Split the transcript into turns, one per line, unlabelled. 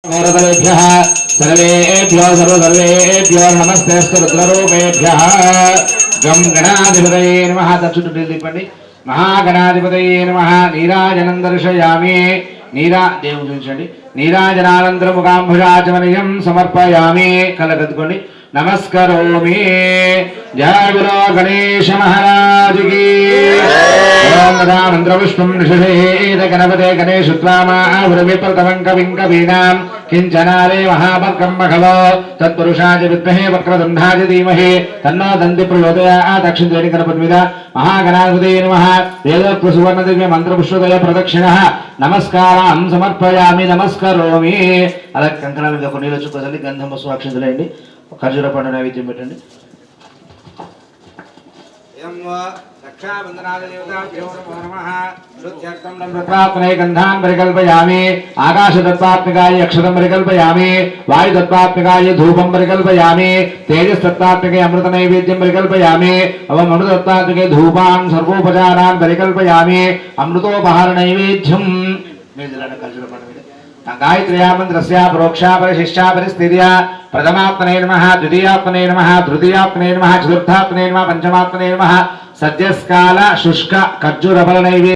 सर्वेभ्यः सर्वेभ्यो नमस्तेस्तु रुद्ररूपेभ्यः गं गणाधिपतये नमः तत्सुटु दीपंడి महागणाधिपतये नमः नीराजनं दर्शयामि देवं చూపించండి నీరాజనానంతర ముఖాంభుజాచమనియం సమర్పయామి కలగద్దుకోండి నమస్కరోమి జయ గురు గణేశ మహారాజ్ की ओम मंत्रपुष्पं निषेध गणपते गणेशुत्वामावृविप्रतमं कविं कवीनां किंचनारे महाभर्गं मघवो तत्पुरुषाय विद्महे वक्रतुण्डाय धीमहि तन्नो दन्ति प्रचोदयात् दक्षिणेन गणपतिविदा महागणाधिपतये नमः वेदोक्त सुवर्णदिव्य मंत्रपुष्पदय प्रदक्षिणः नमस्कारान् समर्पयामि नमस्करोमि अला कंकणाल మీద కొన్ని నీళ్ళు చుక్కసండి గంధం పసుపు అక్షంతలేయండి ఖర్జూర పండు నైవేద్యం పెట్టండి गंधान् परिकल्पयामि आकाशतत्त्वात्मिकाय अक्षतं परिकल्पयामि वायुतत्त्वात्मिकाय धूपं परिकल्पयामि तेजस्तत्त्वात्मिके अमृतनैवेद्यं परिकल्पयामि अवम् अमृतत्त्वात्मिके धूपान् सर्वोपचारान् परिकल्पयामि अमृतोपहारनैवेद्यं गायत्र्या मंत्रस्या परोक्षा परिशिष्टा परिस्थित्या प्रथमात्मने नमः द्वितीयात्मने नमः तृतीयात्मने नमः चतुर्थात्मने नमः पंचमात्मने नमः सद्यस्काल शुष्क खर्जूर फल नैवेद्य